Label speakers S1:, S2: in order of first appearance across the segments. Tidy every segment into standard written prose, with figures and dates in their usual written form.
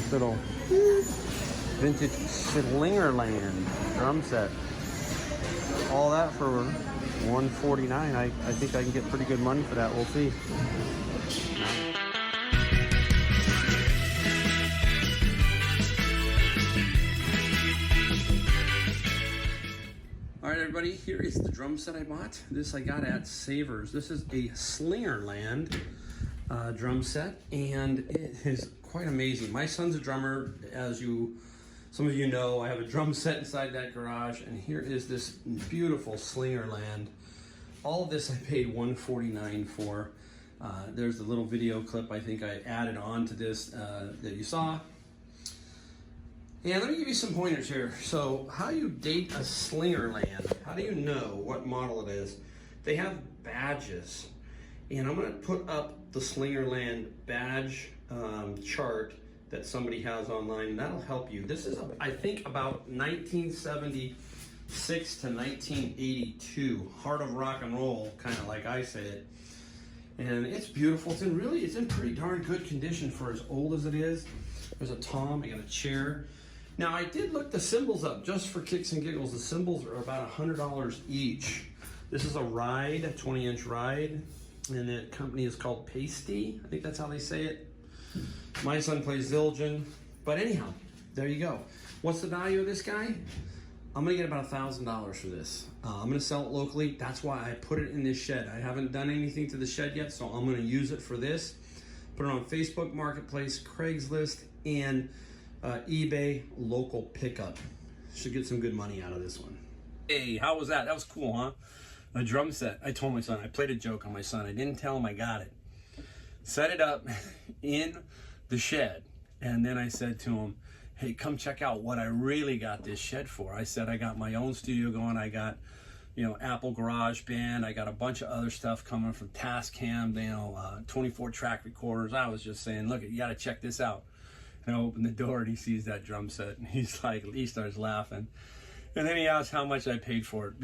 S1: Nice little vintage Slingerland drum set. All that for $149. I think I can get pretty good money for that. We'll see. All right, everybody, here is the drum set I bought. This I got at Savers. This is a Slingerland drum set, and it is quite amazing. My son's a drummer, as some of you know. I have a drum set inside that garage, and here is this beautiful Slingerland. All of this I paid $149 for. There's the little video clip I think I added on to this that you saw. And let me give you some pointers here. So how you date a Slingerland, how do you know what model it is? They have badges. And I'm gonna put up the Slingerland badge chart that somebody has online, and that'll help you. This is, I think, about 1976 to 1982, heart of rock and roll, kind of like I say it. And it's beautiful. It's in pretty darn good condition for as old as it is. There's a tom, I got a chair. Now I did look the cymbals up just for kicks and giggles. The cymbals are about $100 each. This is a ride, a 20-inch ride, and the company is called Pasty. I think that's how they say it. My son plays Zildjian, but anyhow, there you go. What's the value of this guy? I'm gonna get about $1,000 for this. I'm gonna sell it locally. That's why I put it in this shed. I haven't done anything to the shed yet, so I'm gonna use it for this. Put it on Facebook Marketplace, Craigslist, and eBay local pickup. Should get some good money out of this one. Hey, how was that? That was cool, huh? A drum set. I told my son, I played a joke on my son. I didn't tell him I got it. Set it up in the shed, and then I said to him, hey, come check out what I really got this shed for. I said I got my own studio going. I got, Apple GarageBand. I got a bunch of other stuff coming from Tascam, 24 track recorders. I was just saying, look, you got to check this out. And I open the door and he sees that drum set, and he starts laughing. And then he asks how much I paid for it.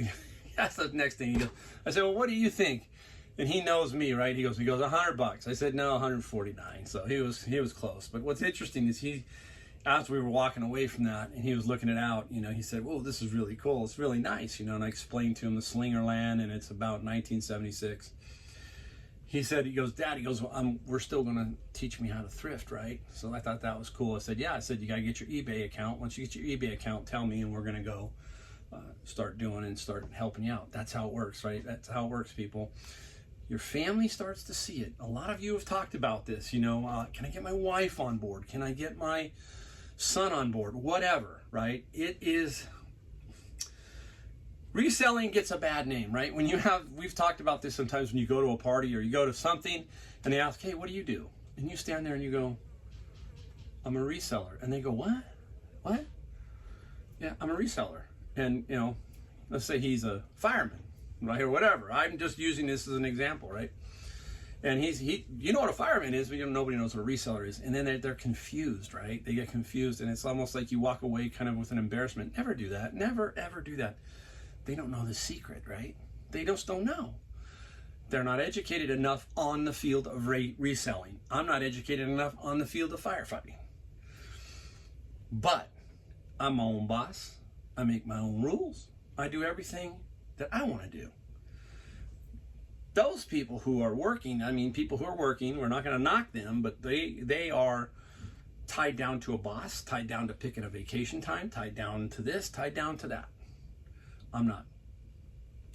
S1: That's the next thing he goes. I said, well, what do you think? And he knows me, right? He goes, $100. I said, no, 149. So he was close. But what's interesting is as we were walking away from that and he was looking it out, he said, whoa, this is really cool. It's really nice, and I explained to him the Slingerland, and it's about 1976. He goes, Dad, we're still going to teach me how to thrift, right? So I thought that was cool. I said, yeah. I said, you got to get your eBay account. Once you get your eBay account, tell me, and we're going to go start doing and start helping you out. That's how it works, right? That's how it works, people. Your family starts to see it. A lot of you have talked about this, can I get my wife on board? Can I get my son on board? Whatever, right? It is... Reselling gets a bad name, right? We've talked about this sometimes when you go to a party or you go to something and they ask, hey, what do you do? And you stand there and you go, I'm a reseller. And they go, what? What? Yeah, I'm a reseller. And, let's say he's a fireman, right? Or whatever. I'm just using this as an example, right? And you know what a fireman is, but nobody knows what a reseller is. And then they're confused, right? They get confused, and it's almost like you walk away kind of with an embarrassment. Never do that. Never, ever do that. They don't know the secret, right? They just don't know. They're not educated enough on the field of reselling. I'm not educated enough on the field of firefighting. But I'm my own boss. I make my own rules. I do everything that I want to do. Those people who are working, we're not going to knock them, but they are tied down to a boss, tied down to picking a vacation time, tied down to this, tied down to that. I'm not.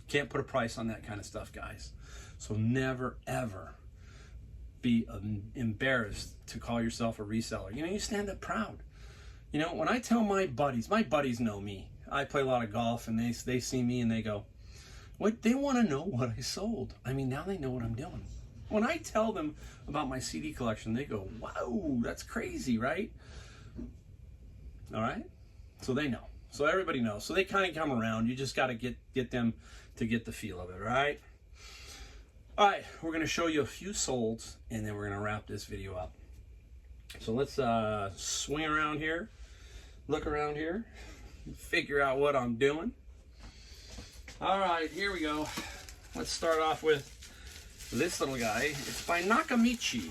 S1: Can't put a price on that kind of stuff, guys. So never, ever be embarrassed to call yourself a reseller. You stand up proud. When I tell my buddies know me. I play a lot of golf, and they see me and they go, what? They want to know what I sold. Now they know what I'm doing. When I tell them about my CD collection, they go, wow, that's crazy, right? All right? So they know. So everybody knows. So they kind of come around. You just got to get them to get the feel of it, right? All right, we're going to show you a few solds, and then we're going to wrap this video up. So let's swing around here, look around here, figure out what I'm doing. All right, here we go. Let's start off with this little guy. It's by Nakamichi.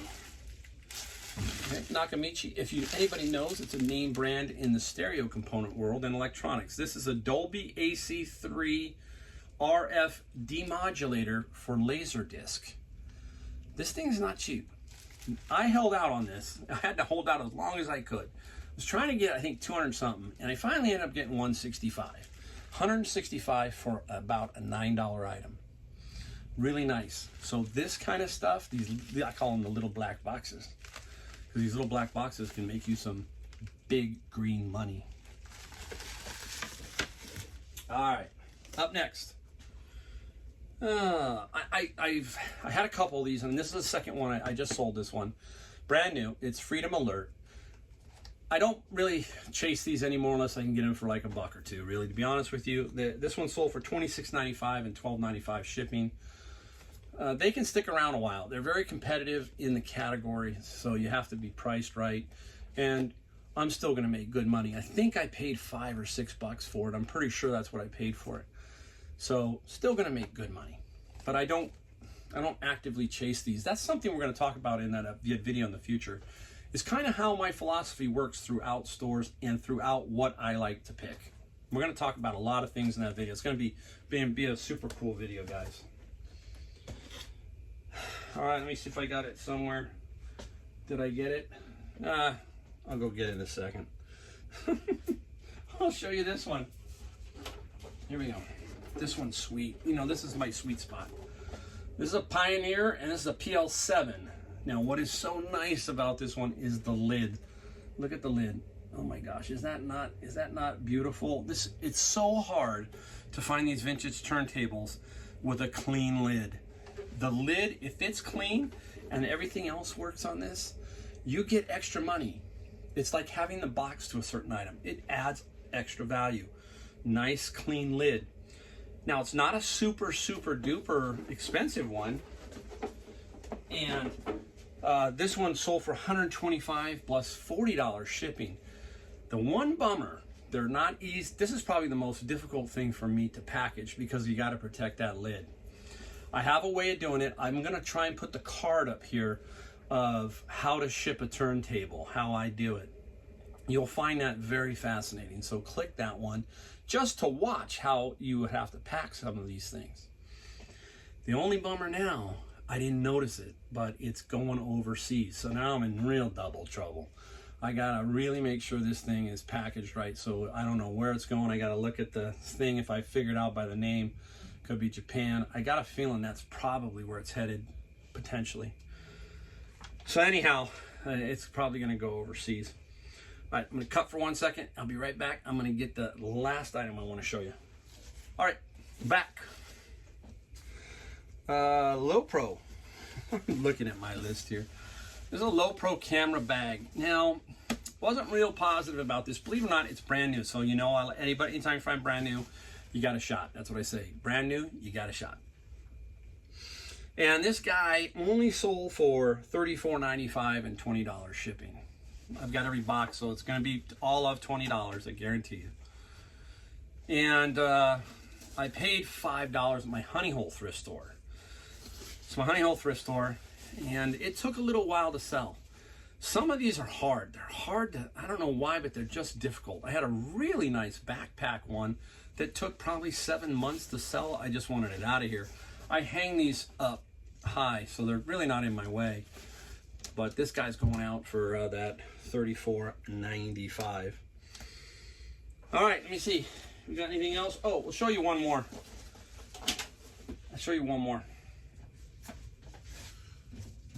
S1: Okay, Nakamichi, if anybody knows, it's a name brand in the stereo component world and electronics. This is a Dolby AC3 RF demodulator for Laserdisc. This thing's not cheap. I held out on this. I had to hold out as long as I could. I was trying to get, I think, 200 something, and I finally ended up getting 165. 165 for about a $9 item. Really nice. So this kind of stuff, I call them the little black boxes, because these little black boxes can make you some big green money. All right, up next. I had a couple of these, and this is the second one. I just sold this one, brand new. It's Freedom Alert. I don't really chase these anymore unless I can get them for like $1 or $2. Really, to be honest with you, this one sold for $26.95 and $12.95 shipping. They can stick around a while. They're very competitive in the category, so you have to be priced right. And I'm still going to make good money. I think I paid $5 or $6 for it. I'm pretty sure that's what I paid for it. So still going to make good money. But I don't actively chase these. That's something we're going to talk about in that video in the future. It's kind of how my philosophy works throughout stores and throughout what I like to pick. We're going to talk about a lot of things in that video. It's going to be a super cool video, guys. All right, let me see if I got it somewhere. Did I get it? I'll go get it in a second. I'll show you this one. Here we go. This one's sweet. You know, this is my sweet spot. This is a Pioneer, and this is a PL7. Now, what is so nice about this one is the lid. Look at the lid. Oh my gosh, is that not beautiful? It's so hard to find these vintage turntables with a clean lid. The lid, if it's clean and everything else works on this, you get extra money. It's like having the box to a certain item. It adds extra value. Nice, clean lid. Now, it's not a super duper expensive one. And this one sold for $125 plus $40 shipping. The one bummer, they're not easy. This is probably the most difficult thing for me to package because you got to protect that lid. I have a way of doing it. I'm going to try and put the card up here of how to ship a turntable, how I do it. You'll find that very fascinating. So click that one just to watch how you would have to pack some of these things. The only bummer now, I didn't notice it, but it's going overseas. So now I'm in real double trouble. I gotta really make sure this thing is packaged right. So I don't know where it's going. I gotta look at the thing. If I figured out by the name, could be Japan. I got a feeling that's probably where it's headed, potentially. So anyhow, it's probably gonna go overseas. All right, I'm gonna cut for 1 second. I'll be right back. I'm gonna get the last item I wanna show you. All right, back. Low Pro. Looking at my list here. There's a Low Pro camera bag. Now, wasn't real positive about this. Believe it or not, it's brand new. So you know, anytime you find brand new, you got a shot. That's what I say. Brand new, you got a shot. And this guy only sold for $34.95 and $20 shipping. I've got every box, so it's going to be all of $20, I guarantee you. And I paid $5 at my Honey Hole thrift store. It's my Honey Hole thrift store, and it took a little while to sell. Some of these are hard. They're hard to, I don't know why, but they're just difficult. I had a really nice backpack one that took probably 7 months to sell. I just wanted it out of here. I hang these up high, so they're really not in my way. But this guy's going out for that $34.95. All right, let me see. We got anything else? Oh, we'll show you one more. I'll show you one more.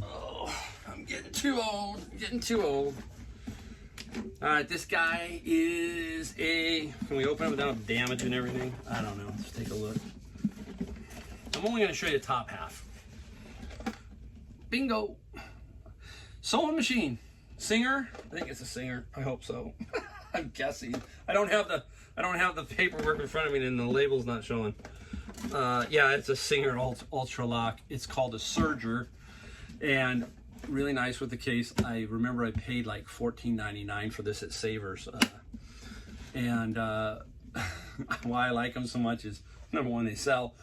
S1: Oh, I'm getting too old. I'm getting too old. All right, this guy is a, can we open it without damaging everything? I don't know. Let's take a look. I'm only going to show you the top half. Bingo. Sewing machine. Singer. I think it's a Singer. I hope so. I'm guessing. I don't have the paperwork in front of me and the label's not showing. Yeah, it's a Singer Ultra Lock. It's called a Surger. And really nice with the case. I remember I paid like $14.99 for this at Savers. And why I like them so much is, number one, they sell.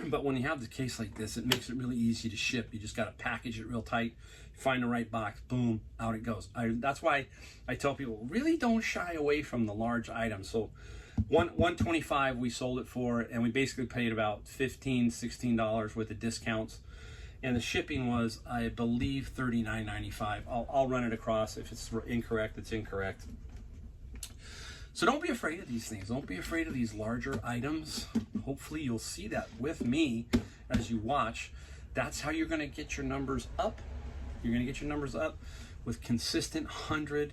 S1: But when you have the case like this, it makes it really easy to ship. You just got to package it real tight, find the right box, boom, out it goes. That's why I tell people, really don't shy away from the large items. So $125 we sold it for, and we basically paid about $15-16 worth of discounts. And the shipping was, I believe, $39.95. I'll run it across. If it's incorrect, it's incorrect. So don't be afraid of these things. Don't be afraid of these larger items. Hopefully you'll see that with me as you watch. That's how you're going to get your numbers up. You're going to get your numbers up with consistent $100,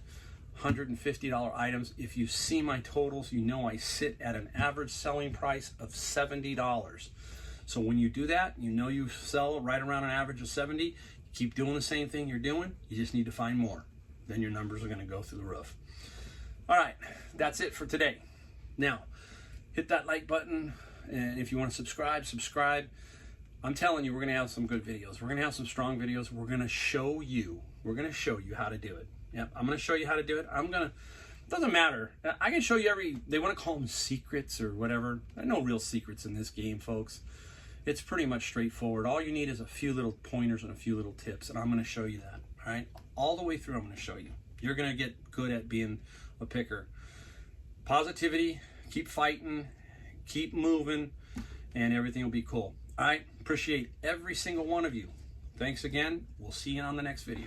S1: $150 items. If you see my totals, you know I sit at an average selling price of $70. So when you do that, you know you sell right around an average of 70. Keep doing the same thing you're doing. You just need to find more. Then your numbers are going to go through the roof. All right, that's it for today. Now, hit that like button, and if you want to subscribe. I'm telling you, we're going to have some good videos. We're going to have some strong videos. We're going to show you how to do it. Yep, I'm going to show you how to do it. Doesn't matter. I can show you they want to call them secrets or whatever. There are no real secrets in this game, folks. It's pretty much straightforward. All you need is a few little pointers and a few little tips, and I'm going to show you that, all right? All the way through, I'm going to show you. You're going to get good at being a picker. Positivity, keep fighting, keep moving, and everything will be cool. All right? Appreciate every single one of you. Thanks again. We'll see you on the next video.